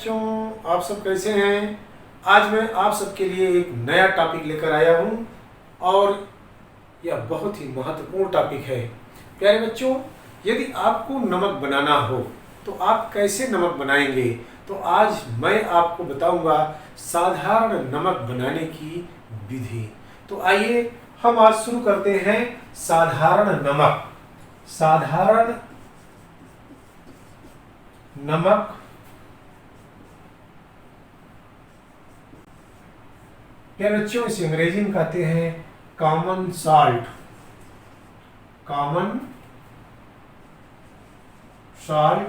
बच्चों, आप सब कैसे हैं। आज मैं आप सबके लिए एक नया टॉपिक लेकर आया हूं और यह बहुत ही महत्वपूर्ण टॉपिक है। प्यारे बच्चों, यदि आपको नमक बनाना हो तो आप कैसे नमक बनाएंगे, तो आज मैं आपको बताऊंगा साधारण नमक बनाने की विधि। तो आइए हम आज शुरू करते हैं साधारण नमक। साधारण नमक प्यारे बच्चों, इसे अंग्रेजी में कहते हैं कॉमन सॉल्ट। Common salt.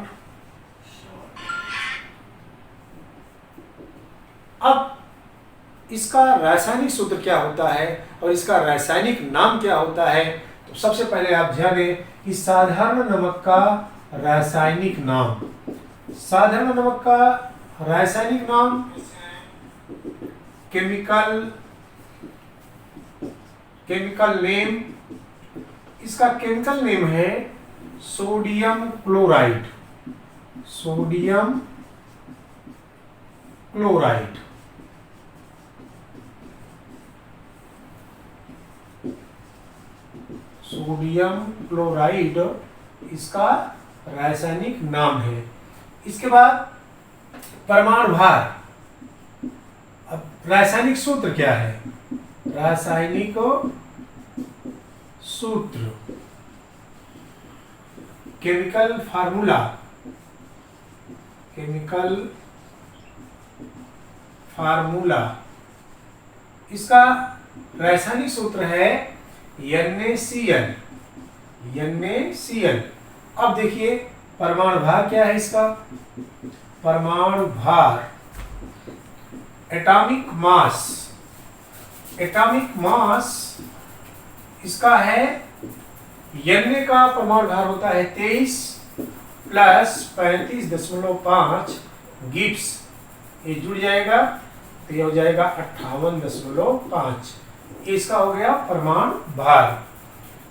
अब इसका रासायनिक सूत्र क्या होता है और इसका रासायनिक नाम क्या होता है, तो सबसे पहले आप जानें कि साधारण नमक का रासायनिक नाम। साधारण नमक का रासायनिक नाम केमिकल नेम, इसका केमिकल नेम है sodium chloride. Sodium chloride. Sodium chloride इसका रासायनिक नाम है। इसके बाद परमाणु भार। अब रासायनिक सूत्र क्या है? रासायनिक सूत्र, केमिकल फार्मूला। केमिकल फार्मूला, इसका रासायनिक सूत्र है NaCl। NaCl। अब देखिए परमाणु भार क्या है इसका? परमाणु भार, एटॉमिक मास। एटॉमिक मास इसका है, Na का परमाणु भार होता है 23 प्लस 35.5 गिब्स। ये जुड़ जाएगा तो ये हो जाएगा 58.5। इसका हो गया परमाणु भार।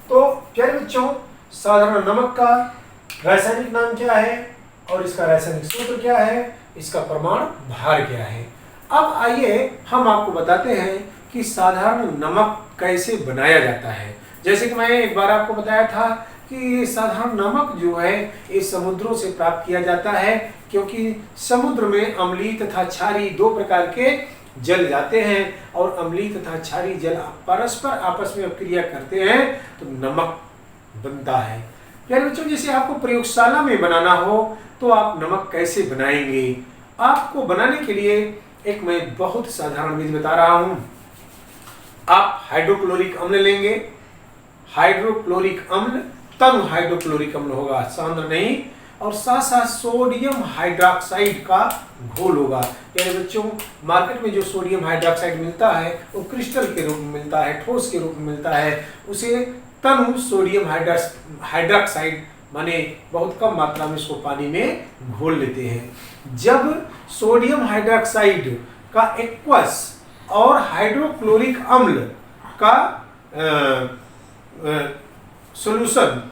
तो प्यारे बच्चों, साधारण नमक का रासायनिक नाम क्या है और इसका रासायनिक सूत्र क्या है, इसका परमाणु भार क्या है। अब आइए हम आपको बताते हैं कि साधारण नमक कैसे बनाया जाता है। जैसे कि मैं एक बार आपको बताया था कि साधारण नमक जो है ये समुद्रों से प्राप्त किया जाता है, क्योंकि समुद्र में अम्लीय तथा क्षारीय दो प्रकार के जल जाते हैं और अम्लीय तथा क्षारीय जल परस्पर आपस में क्रिया करते हैं तो नमक बनता है। यानी बच्चों, जैसे आपको प्रयोगशाला में बनाना हो तो आप नमक कैसे बनाएंगे? आपको बनाने के लिए एक मैं बहुत साधारण विधि बता रहा हूं। आप हाइड्रोक्लोरिक अम्ल लेंगे। हाइड्रोक्लोरिक अम्ल तनु हाइड्रोक्लोरिक अम्ल होगा, सांद्र नहीं, और साथ साथ सोडियम हाइड्रोक्साइड का घोल होगा। यानी बच्चों, मार्केट में जो सोडियम हाइड्रोक्साइड मिलता है वो क्रिस्टल के रूप में मिलता है, ठोस के रूप में मिलता है। उसे तनु सोडियम हाइड्रोक्साइड माने बहुत कम मात्रा में इसको पानी में घोल लेते हैं। जब सोडियम हाइड्रोक्साइड का एक्वस और हाइड्रोक्लोरिक अम्ल का सॉल्यूशन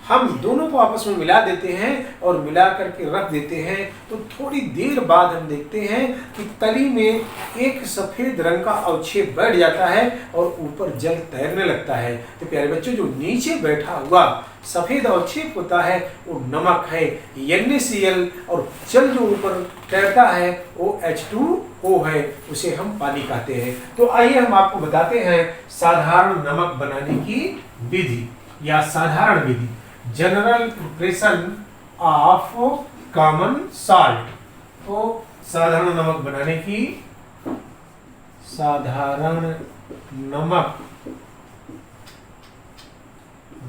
हम दोनों को आपस में मिला देते हैं और मिला करके रख देते हैं, तो थोड़ी देर बाद हम देखते हैं कि तली में एक सफेद रंग का अवक्षेप बैठ जाता है और ऊपर जल तैरने लगता है। तो प्यारे बच्चों, जो नीचे बैठा हुआ सफेद अवक्षेप होता है वो नमक है, NaCl, और जल जो ऊपर तैरता है वो H2O है, उसे हम पानी कहते हैं। तो आइए हम आपको बताते हैं साधारण नमक बनाने की विधि या साधारण विधि, general preparation of common salt. तो साधारण नमक बनाने की, साधारण नमक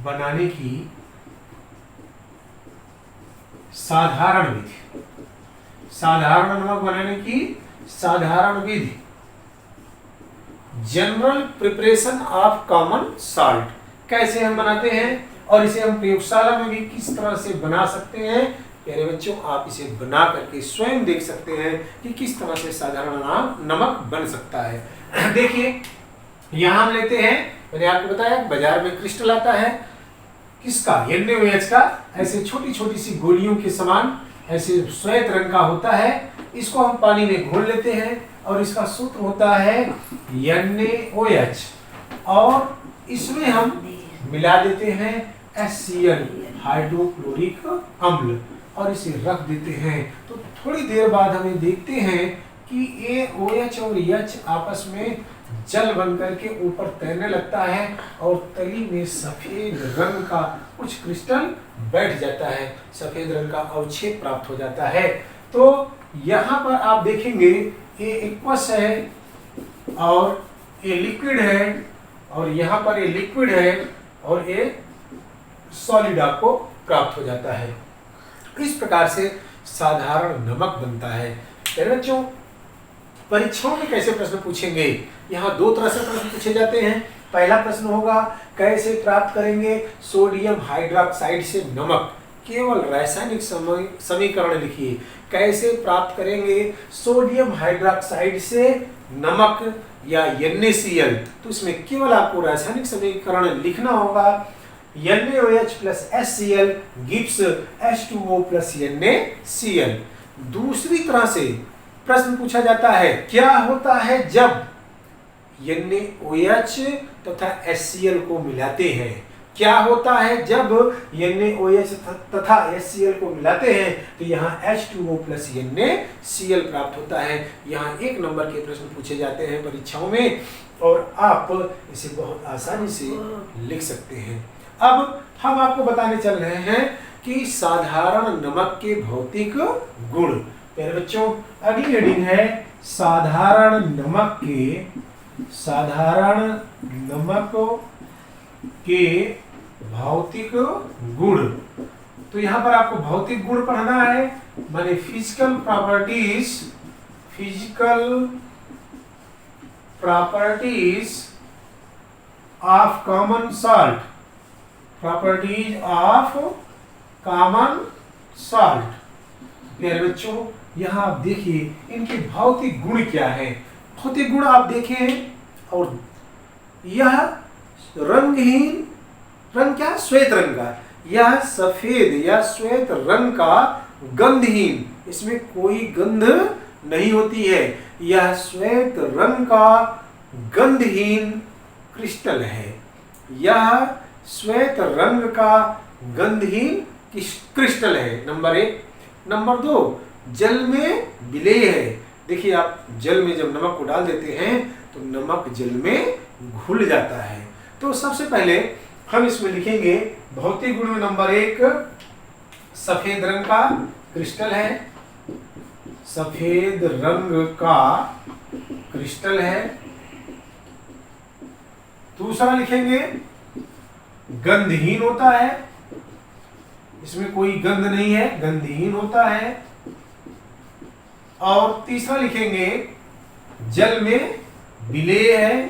बनाने की साधारण विधि। साधारण नमक बनाने की साधारण विधि, general preparation of common salt. कैसे हम बनाते हैं और इसे हम प्रयोगशाला में भी किस तरह से बना सकते हैं, प्यारे बच्चों आप इसे बना करके स्वयं देख सकते हैं कि किस तरह से साधारण नमक बन सकता है। देखिए यहां हम लेते हैं, मैंने आपको बताया बाजार में क्रिस्टल आता है, किसका, NaOH का, ऐसे छोटी छोटी सी गोलियों के समान ऐसे श्वेत रंग का होता है। इसको हम पानी में घोल लेते हैं और इसका सूत्र होता है NaOH और इसमें हम मिला देते हैं HCl हाइड्रोक्लोरिक अम्ल और इसे रख देते हैं। तो थोड़ी देर बाद हमें देखते हैं कि AOH और H आपस में जल बनकर के ऊपर तैरने लगता है और तली में सफेद रंग का कुछ क्रिस्टल बैठ जाता है, सफेद रंग का अवक्षेप प्राप्त हो जाता है। तो यहाँ पर आप देखेंगे ये एक्वस है और ये लिक्विड है और यहाँ पर ये लिक्विड है और ये सॉलिड आपको प्राप्त हो जाता है। इस प्रकार से साधारण नमक बनता है। बच्चों परीक्षाओं में कैसे प्रश्न पूछेंगे? यहाँ दो तरह से प्रश्न पूछे जाते हैं। पहला प्रश्न होगा कैसे प्राप्त करेंगे सोडियम हाइड्रोक्साइड से नमक, केवल रासायनिक समीकरण लिखिए। कैसे प्राप्त करेंगे सोडियम हाइड्रोक्साइड से नमक या NaCl, तो इसमें केवल आपको रासायनिक समीकरण लिखना होगा। NaOH plus HCl gives H2O plus NaCl। दूसरी तरह से प्रश्न पूछा जाता है क्या होता है जब NaOH तथा HCl को मिलाते हैं, क्या होता है जब NaOH तथा HCl को मिलाते हैं, तो यहाँ H2O प्लस NaCl प्राप्त होता है। यहाँ 1 नंबर के प्रश्न पूछे जाते हैं परीक्षाओं में और आप इसे बहुत आसानी से लिख सकते हैं। अब हम आपको बताने चल रहे हैं कि साधारण नमक के भौतिक गुण। प्यारे बच्चों अगली हेडिंग है साधारण नमक के भौतिक गुण। तो यहाँ पर आपको भौतिक गुण पढ़ना है, माने physical properties of common salt, प्यारे बच्चों यहाँ आप देखिए इनके भौतिक गुण क्या है। भौतिक गुण आप देखें और यह रंगहीन, रंग क्या श्वेत रंग का, यह सफेद या श्वेत रंग का गंधहीन, इसमें कोई गंध नहीं होती है, यह श्वेत रंग का गंधहीन क्रिस्टल है, यह श्वेत रंग का गंधहीन क्रिस्टल है। नंबर 1। नंबर 2 जल में विलेय है। देखिए आप जल में जब नमक को डाल देते हैं तो नमक जल में घुल जाता है। तो सबसे पहले हम इसमें लिखेंगे भौतिक गुण में नंबर 1 सफेद रंग का क्रिस्टल है, सफेद रंग का क्रिस्टल है। दूसरा लिखेंगे गंधहीन होता है, इसमें कोई गंध नहीं है, गंधहीन होता है। और तीसरा लिखेंगे जल में विलेय है,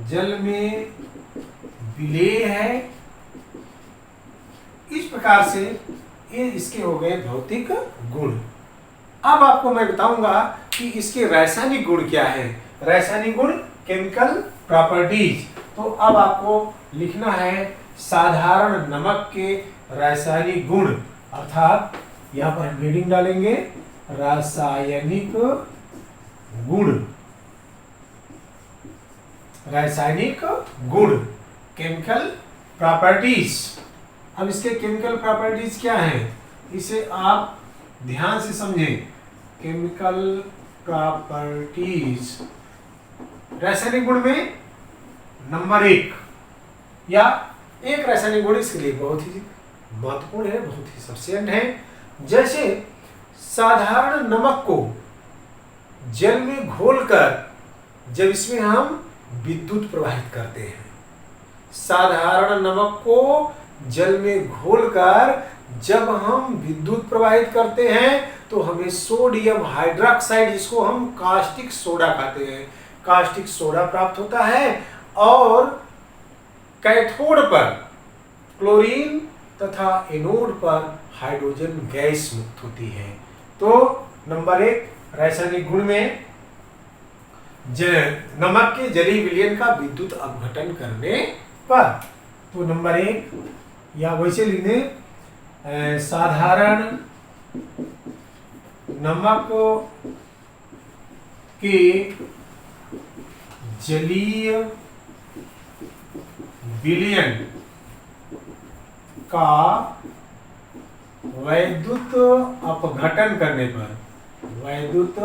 जल में विलेय है। इस प्रकार से ये इसके हो गए भौतिक गुण। अब आपको मैं बताऊंगा कि इसके रासायनिक गुण क्या है। रासायनिक गुण केमिकल प्रॉपर्टीज। तो अब आपको लिखना है साधारण नमक के रासायनिक गुण, अर्थात यहाँ पर हम हेडिंग डालेंगे रासायनिक गुण, रासायनिक गुण केमिकल प्रॉपर्टीज। अब इसके केमिकल प्रॉपर्टीज क्या हैं इसे आप ध्यान से समझें। केमिकल प्रॉपर्टीज रासायनिक गुण में नंबर 1 या एक रासायनिक गुण इसके लिए बहुत ही महत्वपूर्ण है, बहुत ही सफिशिएंट है। जैसे साधारण नमक को जल में घोलकर जब इसमें हम विद्युत प्रवाहित करते हैं, साधारण नमक को जल में घोलकर जब हम विद्युत प्रवाहित करते हैं तो हमें सोडियम हाइड्रोक्साइड, जिसको हम कास्टिक सोडा कहते हैं, कास्टिक सोडा प्राप्त होता है। और कैथोड पर क्लोरीन तथा एनोड पर हाइड्रोजन गैस मुक्त होती है। तो नंबर 1 रासायनिक गुण में नमक के जलीय विलयन का विद्युत अपघटन करने पर, तो नंबर 1 या वैसे लिखने साधारण नमक के जलीय विलयन का वैद्युत अपघटन करने पर, वैद्युत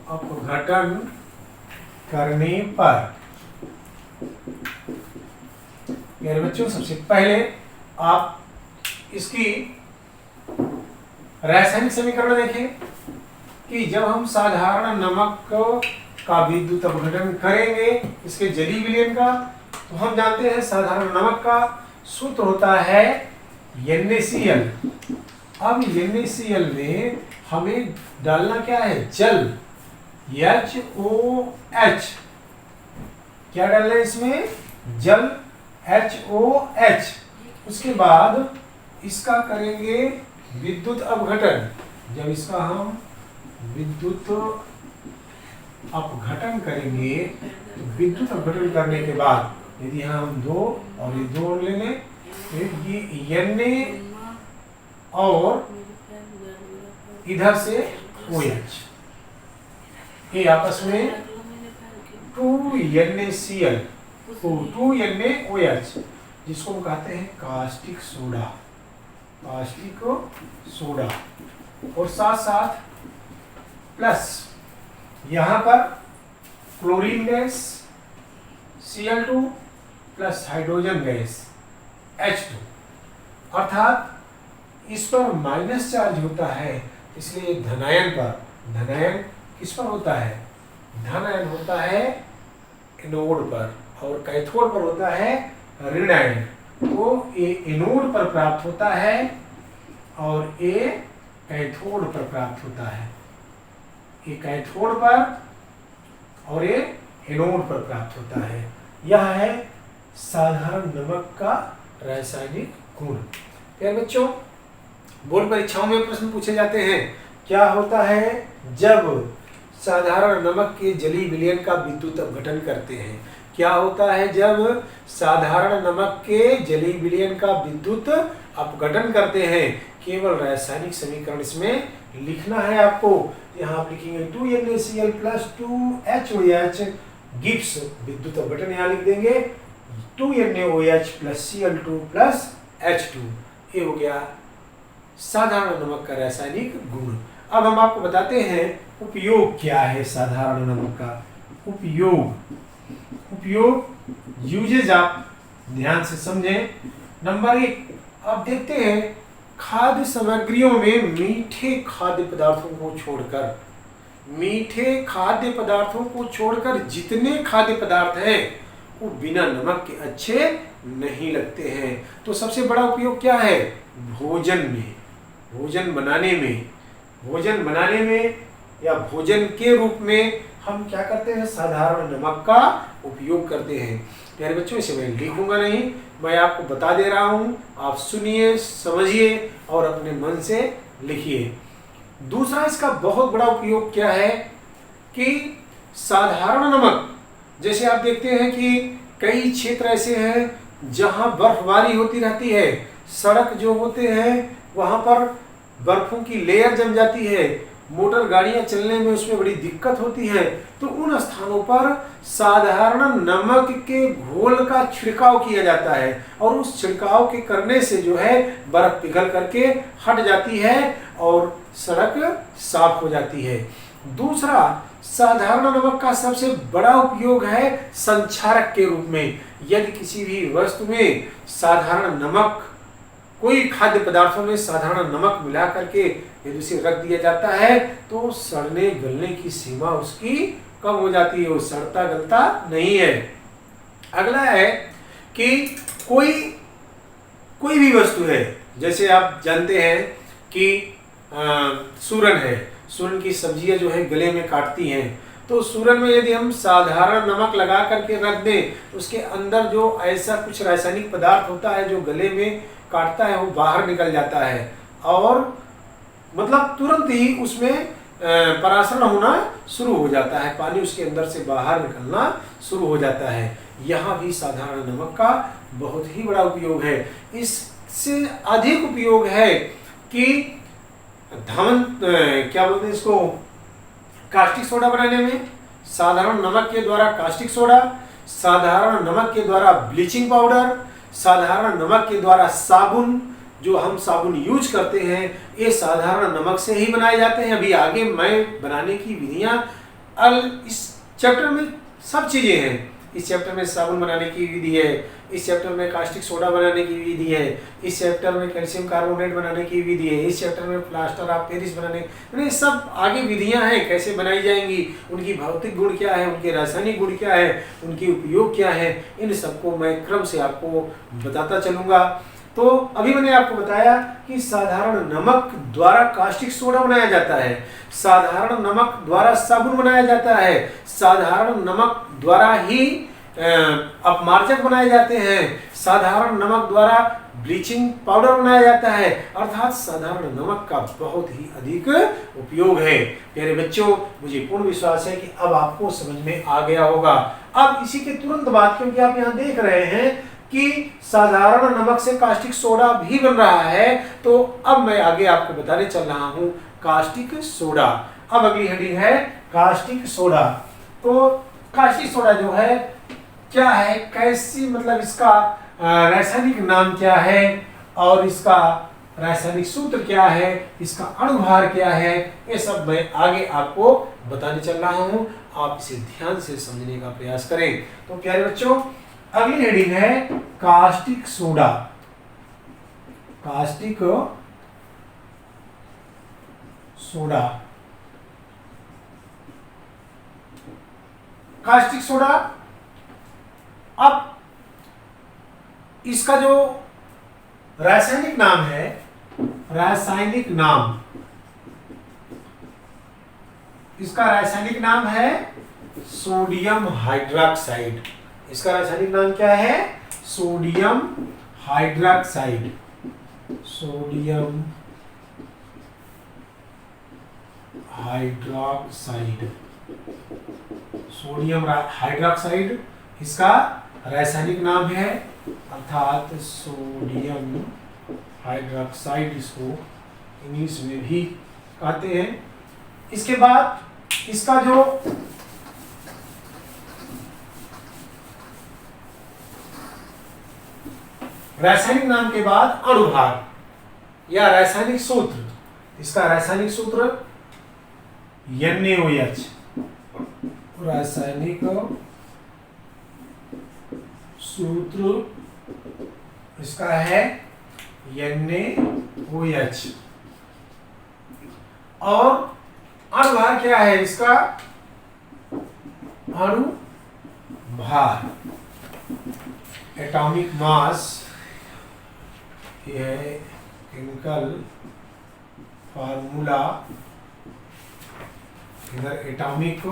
अपघटन करने पर, मेरे बच्चों सबसे पहले आप इसकी रासायनिक समीकरण देखें कि जब हम साधारण नमक का विद्युत अपघटन करेंगे इसके जलीय विलयन का, तो हम जानते हैं साधारण नमक का सूत्र होता है NaCl। अब NaCl में हमें डालना क्या है, जल, HOH। क्या डालना है इसमें, जल, HOH। उसके बाद इसका करेंगे विद्युत अपघटन। जब इसका हम विद्युत अपघटन करेंगे तो विद्युत अपघटन करने के बाद यदि हम 2 और ये 2 ले लें, फिर ये Na और इधर से OH, ये आपस में 2NaCl, 2NaOH, जिसको हम कहते हैं कास्टिक सोडा, कास्टिक सोडा। और साथ साथ प्लस यहाँ पर chlorine gas Cl2 plus hydrogen gas H2, अर्थात इस पर माइनस चार्ज होता है, इसलिए धनायन पर, धनायन किस पर होता है, धनायन होता है एनोड पर, और कैथोड पर होता है ऋणायन। तो ये एनोड पर प्राप्त होता है और ये कैथोड पर प्राप्त होता है, ये कैथोड पर और ये एनोड पर प्राप्त होता है। यह है साधारण नमक का रासायनिक गुण। फिर बच्चों बोर्ड परीक्षाओं में प्रश्न पूछे जाते हैं, क्या होता है जब साधारण नमक के जलीय विलयन का विद्युत अपघटन करते हैं, क्या होता है जब साधारण नमक के जलीय विलयन का विद्युत अपघटन करते हैं। केवल रासायनिक समीकरण इसमें लिखना है आपको। यहाँ आप लिखेंगे 2NaCl प्लस 2HOH गिव्स, विद्युत अपघटन यहाँ लिख देंगे 2NaOH plus Cl2 plus H2। ये हो गया साधारण नमक का रासायनिक गुण। अब हम आपको बताते हैं उपयोग क्या है साधारण नमक का। उपयोग यूजेज आप ध्यान से समझें। नंबर 1, आप देखते हैं खाद्य सामग्रियों में मीठे खाद्य पदार्थों को छोड़कर, मीठे खाद्य पदार्थों को छोड़कर जितने खाद्य पदार्थ हैं वो बिना नमक के अच्छे नहीं लगते हैं। तो सबसे बड़ा उपयोग क्या है, भोजन में, भोजन बनाने में या भोजन के रूप में हम क्या करते हैं, साधारण नमक का उपयोग करते हैं। प्यारे बच्चों इसे मैं लिखूंगा नहीं, मैं आपको बता दे रहा हूं, आप सुनिए, समझिए और अपने मन से लिखिए। दूसरा इसका बहुत बड़ा उपयोग क्या है कि साधारण नमक, जैसे आप देखते हैं कि कई क्षेत्र ऐसे हैं जहां बर्फबारी होती रहती है, सड़क जो होते हैं वहां पर बर्फों की लेयर जम जाती है, मोटर गाड़ियां चलने में उसमें बड़ी दिक्कत होती है। तो उन स्थानों पर साधारण नमक के घोल का छिड़काव किया जाता है और उस छिड़काव के करने से जो है बर्फ पिघल करके हट जाती है और सड़क साफ हो जाती है। दूसरा, साधारण नमक का सबसे बड़ा उपयोग है संक्षारक के रूप में। यदि किसी भी वस्तु में साधारण नमक, कोई खाद्य पदार्थों में साधारण नमक मिला करके यदि उसे रख दिया जाता है तो सड़ने गलने की सीमा उसकी कम हो जाती है, वो सड़ता गलता नहीं है। अगला है कि कोई भी वस्तु है, जैसे आप जानते हैं कि सूरन है, सूरन की सब्जियां जो है गले में काटती हैं, तो सूरन में यदि हम साधारण नमक लगा करके रख दें, उसके अंदर जो ऐसा कुछ रासायनिक पदार्थ होता है जो गले में काटता है वो बाहर निकल जाता है और मतलब तुरंत ही उसमें परासरण होना शुरू हो जाता है, पानी उसके अंदर से बाहर निकलना शुरू हो जाता है। यहाँ भी साधारण नमक का बहुत ही बड़ा उपयोग है। इससे अधिक उपयोग है कि क्या बोलते हैं इसको, कास्टिक सोडा बनाने में साधारण नमक के द्वारा कास्टिक सोडा, साधारण नमक के द्वारा ब्लीचिंग पाउडर, साधारण नमक के द्वारा साबुन, जो हम साबुन यूज करते हैं ये साधारण नमक से ही बनाए जाते हैं। अभी आगे मैं बनाने की विधियां इस चैप्टर में सब चीजें हैं। इस चैप्टर में साबुन बनाने की विधि है, इस चैप्टर में कास्टिक सोडा बनाने की विधि है, इस चैप्टर में कैल्शियम कार्बोनेट बनाने की विधि है, इस चैप्टर में प्लास्टर ऑफ पेरिस बनाने, ये सब आगे विधियां हैं कैसे बनाई जाएंगी, उनकी भौतिक गुण क्या है, उनके रासायनिक गुण क्या है, उनके उपयोग क्या है, इन सबको मैं क्रम से आपको बताता चलूंगा। तो अभी मैंने आपको बताया कि साधारण नमक द्वारा कास्टिक सोडा बनाया जाता है, साधारण नमक द्वारा साबुन बनाया जाता है, साधारण नमक द्वारा ही अपमार्जक बनाए जाते हैं, साधारण नमक द्वारा ब्लीचिंग पाउडर बनाया जाता है, अर्थात साधारण नमक का बहुत ही अधिक उपयोग है। प्यारे बच्चों, मुझे पूर्ण विश्वास है कि अब आपको समझ में आ गया होगा। अब इसी के तुरंत बाद, क्योंकि आप यहाँ देख रहे हैं कि साधारण नमक से कास्टिक सोडा भी बन रहा है, तो अब मैं आगे आपको बताने चल रहा हूं कास्टिक सोडा। अब अगली हेडिंग है कास्टिक सोडा। तो कास्टिक सोडा जो है क्या है, कैसी, मतलब इसका रासायनिक नाम क्या है और इसका रासायनिक सूत्र क्या है, इसका अणुभार क्या है, ये सब मैं आगे आपको बताने चल रहा हूं। आप इसे ध्यान से समझने का प्रयास करें। तो प्यारे बच्चों, अगली हेडिंग है caustic soda. Caustic soda, caustic soda. अब इसका जो रासायनिक नाम है, रासायनिक नाम, इसका रासायनिक नाम है सोडियम हाइड्रोक्साइड। इसका रासायनिक नाम क्या है, sodium hydroxide. Sodium hydroxide, sodium hydroxide इसका रासायनिक नाम है, अर्थात सोडियम हाइड्रोक्साइड इसको इंग्लिश में भी कहते हैं। इसके बाद इसका जो रासायनिक नाम के बाद अणुभार या रासायनिक सूत्र, इसका रासायनिक सूत्र NaOH, रासायनिक सूत्र इसका है NaOH। और अणुभार क्या है इसका, अणुभार, एटॉमिक मास, यह केमिकल फार्मूला, इधर एटॉमिक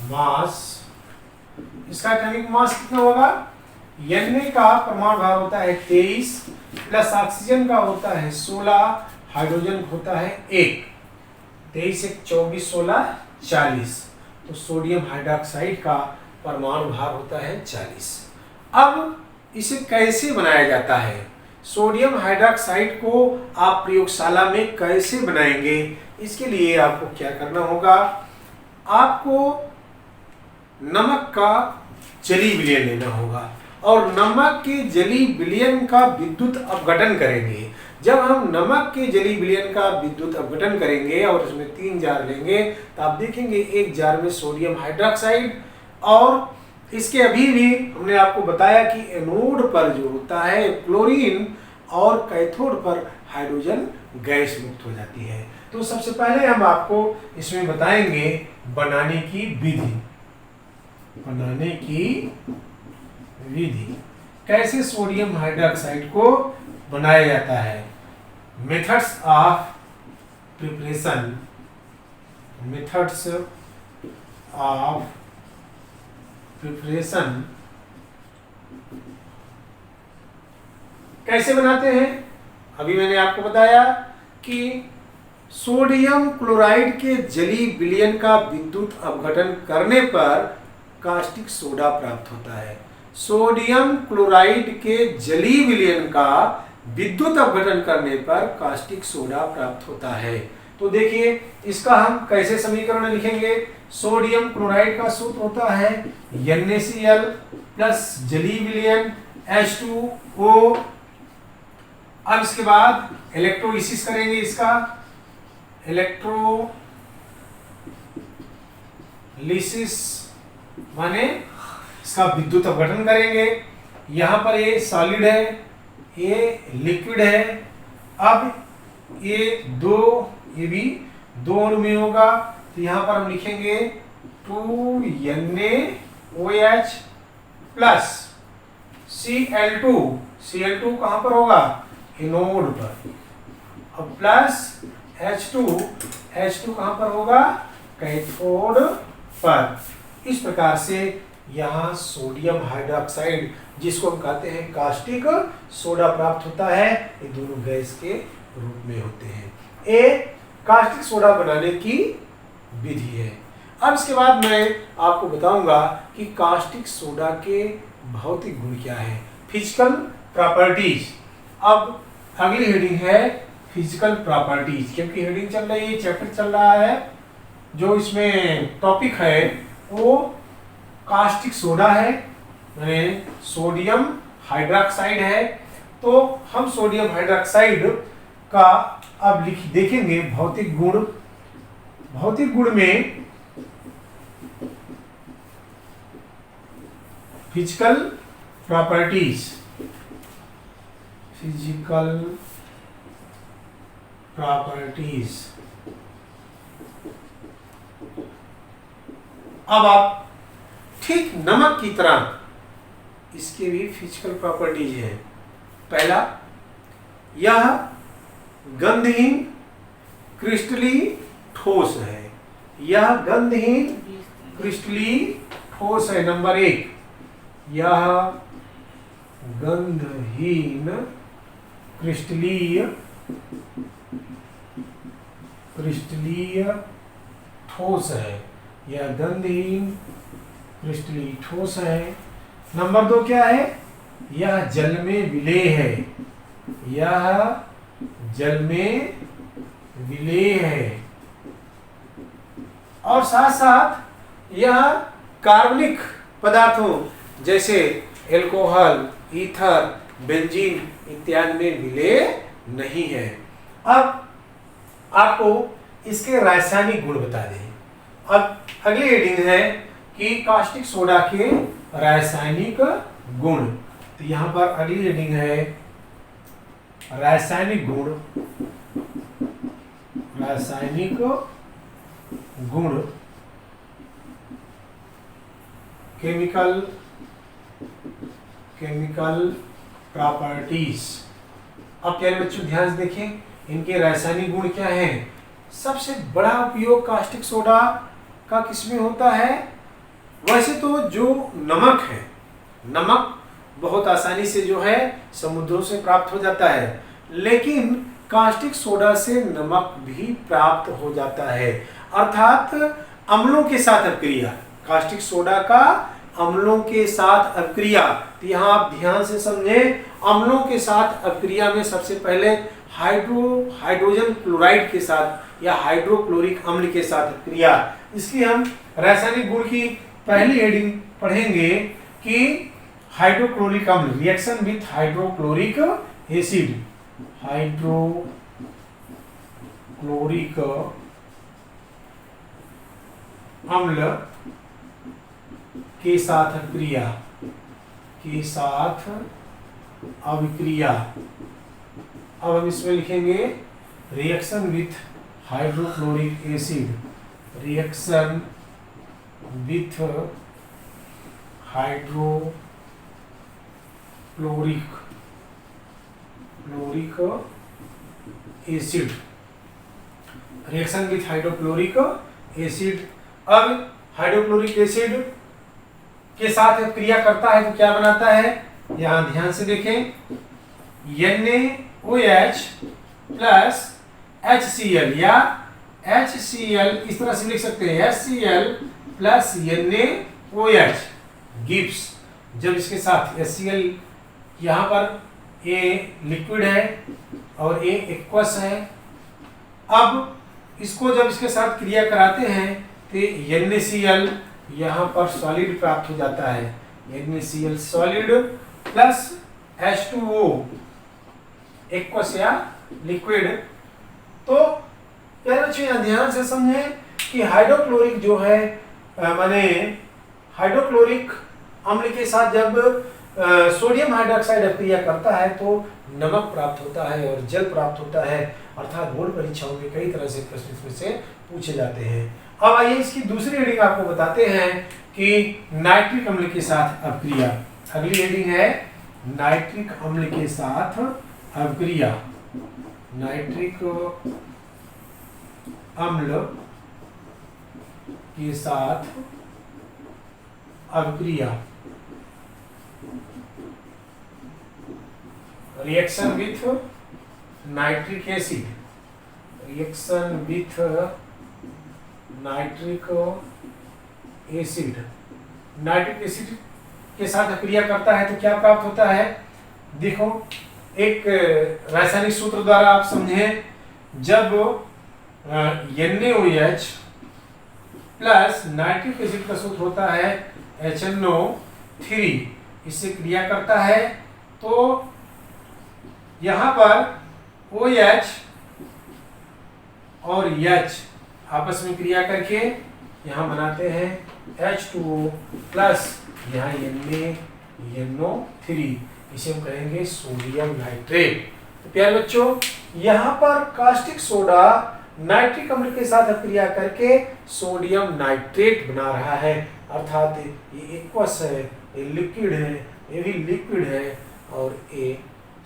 मास, इसका एटॉमिक मास कितना होगा, Na का परमाणु भार होता है 23 प्लस ऑक्सीजन का होता है 16, हाइड्रोजन होता है 1, 23 1 24 16 40, तो सोडियम हाइड्रोक्साइड का परमाणु भार होता है 40। अब इसे कैसे बनाया जाता है, सोडियम हाइड्रोक्साइड को आप प्रयोगशाला में कैसे बनाएंगे, इसके लिए आपको क्या करना होगा, आपको नमक का जलीय विलयन लेना होगा और नमक के जलीय विलयन का विद्युत अपघटन करेंगे। जब हम नमक के जलीय विलयन का विद्युत अपघटन करेंगे और इसमें 3 जार लेंगे, तो आप देखेंगे एक जार में सोडियम हाइड्रोक्साइड, और इसके अभी भी हमने आपको बताया कि एनोड पर जो होता है क्लोरीन और कैथोड पर हाइड्रोजन गैस मुक्त हो जाती है। तो सबसे पहले हम आपको इसमें बताएंगे बनाने की विधि, बनाने की विधि, कैसे सोडियम हाइड्रोक्साइड को बनाया जाता है। Methods of preparation, methods of preparation, कैसे बनाते हैं। अभी मैंने आपको बताया कि सोडियम क्लोराइड के जलीय विलयन का विद्युत अपघटन करने पर कास्टिक सोडा प्राप्त होता है। सोडियम क्लोराइड के जलीय विलयन का विद्युत अपघटन करने पर कास्टिक सोडा प्राप्त होता है। तो देखिए इसका हम कैसे समीकरण लिखेंगे। सोडियम क्लोराइड का सूत्र होता है NaCl प्लस जलीय विलयन H2O। अब इसके बाद इलेक्ट्रोलिसिस करेंगे इसका, इलेक्ट्रोलिसिस माने इसका विद्युत अपघटन करेंगे। यहाँ पर ये सॉलिड है, ये लिक्विड है। अब ये भी दो अणु में होगा, तो यहाँ पर हम लिखेंगे 2NaOH प्लस Cl2 कहाँ पर होगा, एनोड पर। अब प्लस H2 कहाँ पर होगा, कैथोड पर। इस प्रकार से यहाँ सोडियम हाइड्रोक्साइड जिसको हम कहते हैं कास्टिक सोडा प्राप्त होता है। ये दोनों गैस के रूप में होते हैं। ये कास्टिक सोडा बनाने की विधि है। अब इसके बाद मैं आपको बताऊंगा कि कास्टिक सोडा के भौतिक गुण क्या है, फिजिकल प्रॉपर्टीज। अब अगली हेडिंग है फिजिकल प्रॉपर्टीज, क्योंकि हेडिंग चल रही है, चैप्टर चल रहा है। जो इसमें टॉपिक है वो कास्टिक सोडा है, यानी सोडियम हाइड्रोक्साइड है। तो हम सोडियम हाइड्रोक्साइड का अब देखेंगे भौतिक गुण। भौतिक गुण में फिजिकल प्रॉपर्टीज, अब आप ठीक नमक की तरह इसके भी फिजिकल प्रॉपर्टीज है। पहला, यह गंधहीन क्रिस्टली ठोस है। यह गंधहीन क्रिस्टली ठोस है। नंबर 1, यह गंधहीन क्रिस्टलीय ठोस है। यह गंधहीन क्रिस्टलीय ठोस है। नंबर 2 क्या है, यह जल में विलेय है। यह जल में विलेय है। और साथ साथ यह कार्बनिक पदार्थों जैसे एल्कोहल, ईथर, बेंजीन इत्यादि में विलेय नहीं है। अब आपको इसके रासायनिक गुण बता दें। अब अगली हेडिंग है कि कास्टिक सोडा के रासायनिक गुण। तो यहाँ पर अगली हेडिंग है रासायनिक गुण। रासायनिक गुण, केमिकल प्रॉपर्टीज। अब प्यारे बच्चों ध्यान से देखें, इनके रासायनिक गुण क्या हैं। सबसे बड़ा उपयोग कास्टिक सोडा का किसमें होता है। वैसे तो जो नमक है, नमक बहुत आसानी से जो है समुद्रों से प्राप्त हो जाता है, लेकिन कास्टिक सोडा से नमक भी प्राप्त हो जाता है, अर्थात अम्लों के साथ अपक्रिया। कास्टिक सोडा का अम्लों के साथ अपक्रिया, तो यहाँ आप ध्यान से समझें। अम्लों के साथ अपक्रिया में सबसे पहले हाइड्रोजन क्लोराइड के साथ या हाइड्रोक्लोरिक अम्ल के साथ अपक्रिया। इसलिए हम रासायनिक गुण की पहली हेडिंग पढ़ेंगे कि हाइड्रोक्लोरिक अम्ल, reaction with hydrochloric acid. Hydrochloric अम्ल के साथ अभिक्रिया। अब हम इसमें लिखेंगे reaction with hydrochloric acid. Reaction with hydrochloric acid. Reaction with hydrochloric acid. अब हाइड्रोक्लोरिक एसिड के साथ क्रिया करता है तो क्या बनाता है, यहां ध्यान से देखें। NaOH प्लस HCl या HCl इस तरह से लिख सकते हैं, HCl प्लस NaOH गिव्स। जब इसके साथ HCl यहाँ पर ए लिक्विड है और ए एक्वस है। अब इसको जब इसके साथ क्रिया कराते हैं तो NaCl यहाँ पर सॉलिड प्राप्त हो जाता है, NaCl solid plus H2O aqueous या लिक्विड। तो यार बच्चों यहाँ ध्यान से समझें कि हाइड्रोक्लोरिक जो है माने हाइड्रोक्लोरिक अम्ल के साथ जब सोडियम हाइड्रोक्साइड अभिक्रिया करता है तो नमक प्राप्त होता है और जल प्राप्त होता है। अर्थात बोर्ड परीक्षाओं में कई तरह से प्रश्न इसमें से पूछे जाते हैं। अब आइए इसकी दूसरी हेडिंग आपको बताते हैं कि नाइट्रिक अम्ल के साथ अभिक्रिया। अगली हेडिंग है नाइट्रिक अम्ल के साथ अभिक्रिया। नाइट्रिक अम्ल के साथ अभिक्रिया, reaction with nitric acid, reaction with nitric acid. Nitric acid के साथ अभिक्रिया करता है तो क्या प्राप्त होता है? देखो एक रासायनिक सूत्र द्वारा आप समझें, जब NaOH प्लस नाइट्रिक एसिड का सूत्र होता है HNO3, इससे क्रिया करता है तो यहाँ पर OH और H आपस में क्रिया करके यहाँ बनाते हैं H2O प्लस यहाँ NaNO3, इसे हम कहेंगे सोडियम नाइट्रेट। तो प्यारे बच्चों यहाँ पर कास्टिक सोडा नाइट्रिक अम्ल के साथ अभिक्रिया करके सोडियम नाइट्रेट बना रहा है। अर्थात ये एक्वस है, ये लिक्विड है, ये भी लिक्विड है और ये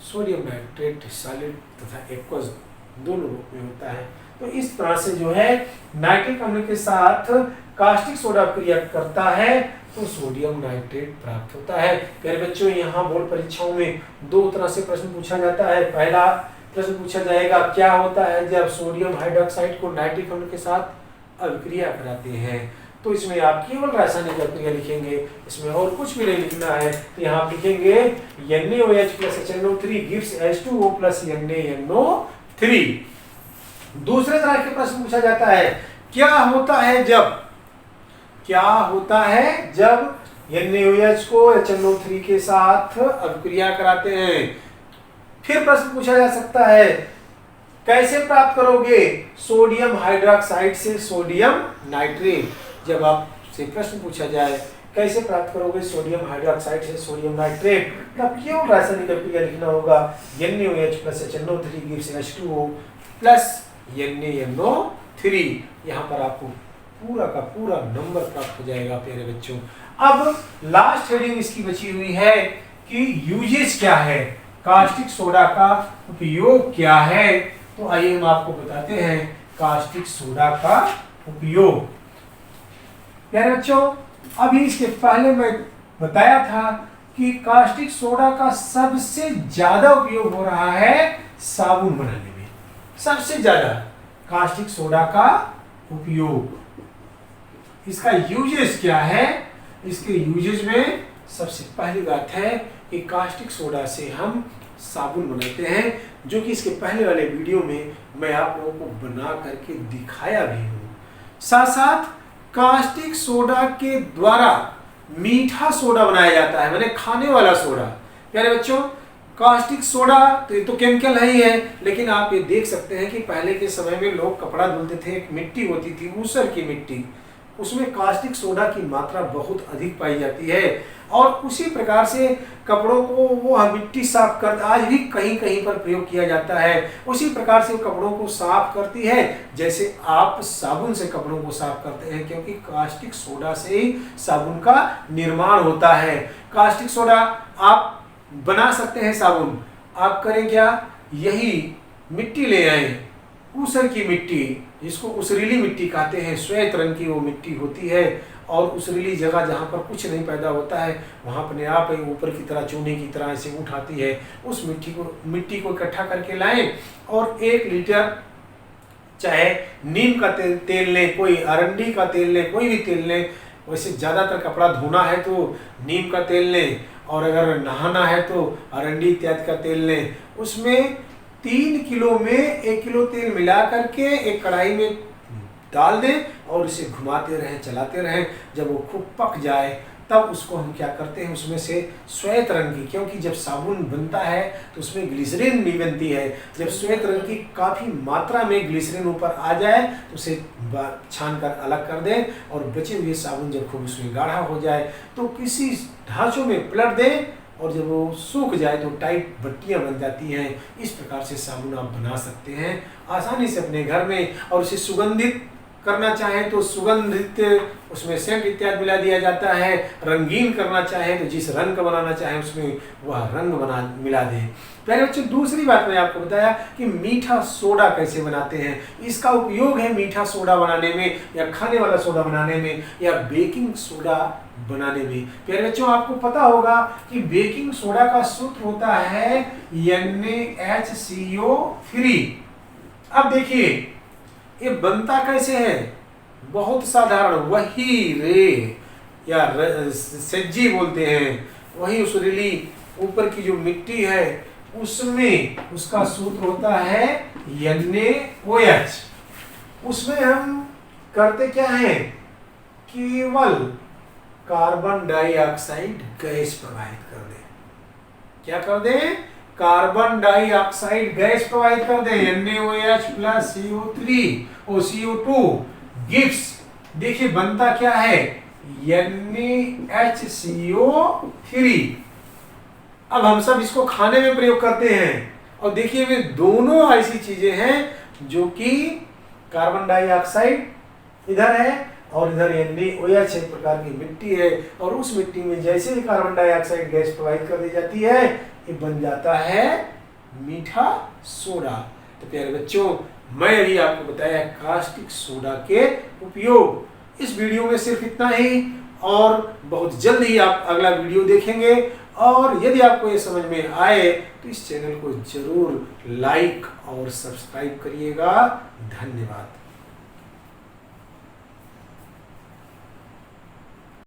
सोडियम नाइट्रेट सॉलिड तथा एक्वस दोनों रूप में होता है। तो इस तरह से जो है नाइट्रिक अम्ल के साथ कास्टिक सोडा क्रिया करता है तो सोडियम नाइट्रेट प्राप्त होता है। प्यारे बच्चों यहाँ बोर्ड परीक्षाओं में दो तरह से प्रश्न पूछा जाता है। पहला प्रश्न पूछा जाएगा क्या होता है जब सोडियम हाइड्रोक्साइड को नाइट्रिक अम्ल के साथ अभिक्रिया कराते हैं, तो इसमें आप केवल रासायनिक अभिक्रिया लिखेंगे, इसमें और कुछ भी नहीं लिखना है। तो यहाँ आप लिखेंगे NaOH plus HNO3 gives H2O plus NaNO3। दूसरे तरह के प्रश्न पूछा जाता है क्या होता है जब NaOH को HNO3 के साथ अभिक्रिया कराते हैं। फिर प्रश्न पूछा जा सकता है कैसे प्राप्त करोगे सोडियम हाइड्रोक्साइड से सोडियम नाइट्रेट। जब आपसे प्रश्न पूछा जाए कैसे प्राप्त करोगे सोडियम हाइड्रोक्साइड से सोडियम नाइट्रेट, तब क्यों रासायनिक अभिक्रिया लिखना होगा NaOH plus HNO3 gives H2O plus NaNO3। यहाँ पर आपको पूरा का पूरा नंबर प्राप्त हो जाएगा प्यारे बच्चों। अब लास्ट हेडिंग इसकी बची हुई है कि यूजेज क्या है, कास्टिक सोडा का उपयोग क्या है। तो आइए हम आपको बताते हैं कास्टिक सोडा का उपयोग। प्यारे बच्चों अभी इसके पहले मैं बताया था कि कास्टिक सोडा का सबसे ज्यादा उपयोग हो रहा है साबुन बनाने में। सबसे ज्यादा कास्टिक सोडा का उपयोग, इसका यूजेस क्या है? इसके यूजेस में सबसे पहली बात है कि कास्टिक सोडा से हम साबुन बनाते हैं, जो कि इसके पहले वाले वीडियो में मैं आप लोगों को बना करके दिखाया भी हूँ। साथ साथ कास्टिक सोडा के द्वारा मीठा सोडा बनाया जाता है, माने खाने वाला सोडा। प्यारे बच्चों कास्टिक सोडा तो ये तो केमिकल है ही है, लेकिन आप ये देख सकते हैं कि पहले के समय में लोग कपड़ा धुलते थे, एक मिट्टी होती थी ऊसर की मिट्टी, उसमें कास्टिक सोडा की मात्रा बहुत अधिक पाई जाती है और उसी प्रकार से कपड़ों को वो मिट्टी साफ कर आज भी कहीं कहीं पर प्रयोग किया जाता है। उसी प्रकार से वो कपड़ों को साफ करती है जैसे आप साबुन से कपड़ों को साफ करते हैं, क्योंकि कास्टिक सोडा से ही साबुन का निर्माण होता है। कास्टिक सोडा आप बना सकते हैं साबुन। आप करें क्या, यही मिट्टी ले आए, ऊसर की मिट्टी जिसको उसरीली मिट्टी कहते हैं, श्वेत रंग की वो मिट्टी होती है और उसरीली जगह जहाँ पर कुछ नहीं पैदा होता है वहाँ अपने आप ऊपर की तरह चूने की तरह से उठाती है। उस मिट्टी को इकट्ठा करके लाएं और 1 लीटर चाहे नीम का तेल लें, कोई अरंडी का तेल लें, कोई भी तेल लें। वैसे ज़्यादातर कपड़ा धोना है तो नीम का तेल लें और अगर नहाना है तो अरंडी इत्यादि का तेल लें। उसमें 3 किलो में 1 किलो तेल मिला करके एक कढ़ाई में डाल दें और इसे घुमाते रहें, चलाते रहें। जब वो खूब पक जाए तब उसको हम क्या करते हैं, उसमें से श्वेत रंग की, क्योंकि जब साबुन बनता है तो उसमें ग्लिसरीन भी बनती है, जब श्वेत रंग की काफ़ी मात्रा में ग्लिसरीन ऊपर आ जाए तो उसे छान कर अलग कर दें और बचे हुए साबुन जब खूब उसमें गाढ़ा हो जाए तो किसी ढांचों में पलट दें और जब वो सूख जाए तो टाइट बट्टियां बन जाती हैं। इस प्रकार से साबुन आप बना सकते हैं आसानी से अपने घर में। और उसे सुगंधित करना चाहें तो सुगंधित उसमें सेंट इत्यादि मिला दिया जाता है। रंगीन करना चाहें तो जिस रंग का बनाना चाहें उसमें वह रंग मिला दें। प्यारे बच्चों, दूसरी बात मैंने आपको बताया कि मीठा सोडा कैसे बनाते हैं। इसका उपयोग है मीठा सोडा बनाने में या खाने वाला सोडा बनाने में या बेकिंग सोडा बनाने में। प्यारे बच्चों, आपको पता होगा कि बेकिंग सोडा का सूत्र होता है NaHCO3। अब देखिए ये बनता कैसे है, बहुत साधारण, वही रे या सज्जी बोलते हैं, वही उस रेली ऊपर की जो मिट्टी है उसमें उसका सूत्र होता है NaOH। उसमें हम करते क्या है, केवल कार्बन डाइऑक्साइड गैस प्रवाहित कर दें। क्या कर दें, कार्बन डाइऑक्साइड गैस प्रवाहित कर दें। NaOH प्लस CO3 और CO2 गिव्स, देखिए बनता क्या है, NaHCO3। अब हम सब इसको खाने में प्रयोग करते हैं और देखिए वे दोनों ऐसी चीजें हैं जो कि कार्बन डाइऑक्साइड इधर है और इधर NaOH एक प्रकार की मिट्टी है और उस मिट्टी में जैसे ही कार्बन डाइऑक्साइड गैस प्रोवाइड कर दी जाती है ये बन जाता है मीठा सोडा। तो प्यारे बच्चों, मैं अभी आपको बताया कास्टिक सोडा के उपयोग। इस वीडियो में सिर्फ इतना ही और बहुत जल्द ही आप अगला वीडियो देखेंगे। और यदि आपको ये समझ में आए तो इस चैनल को जरूर लाइक और सब्सक्राइब करिएगा। धन्यवाद।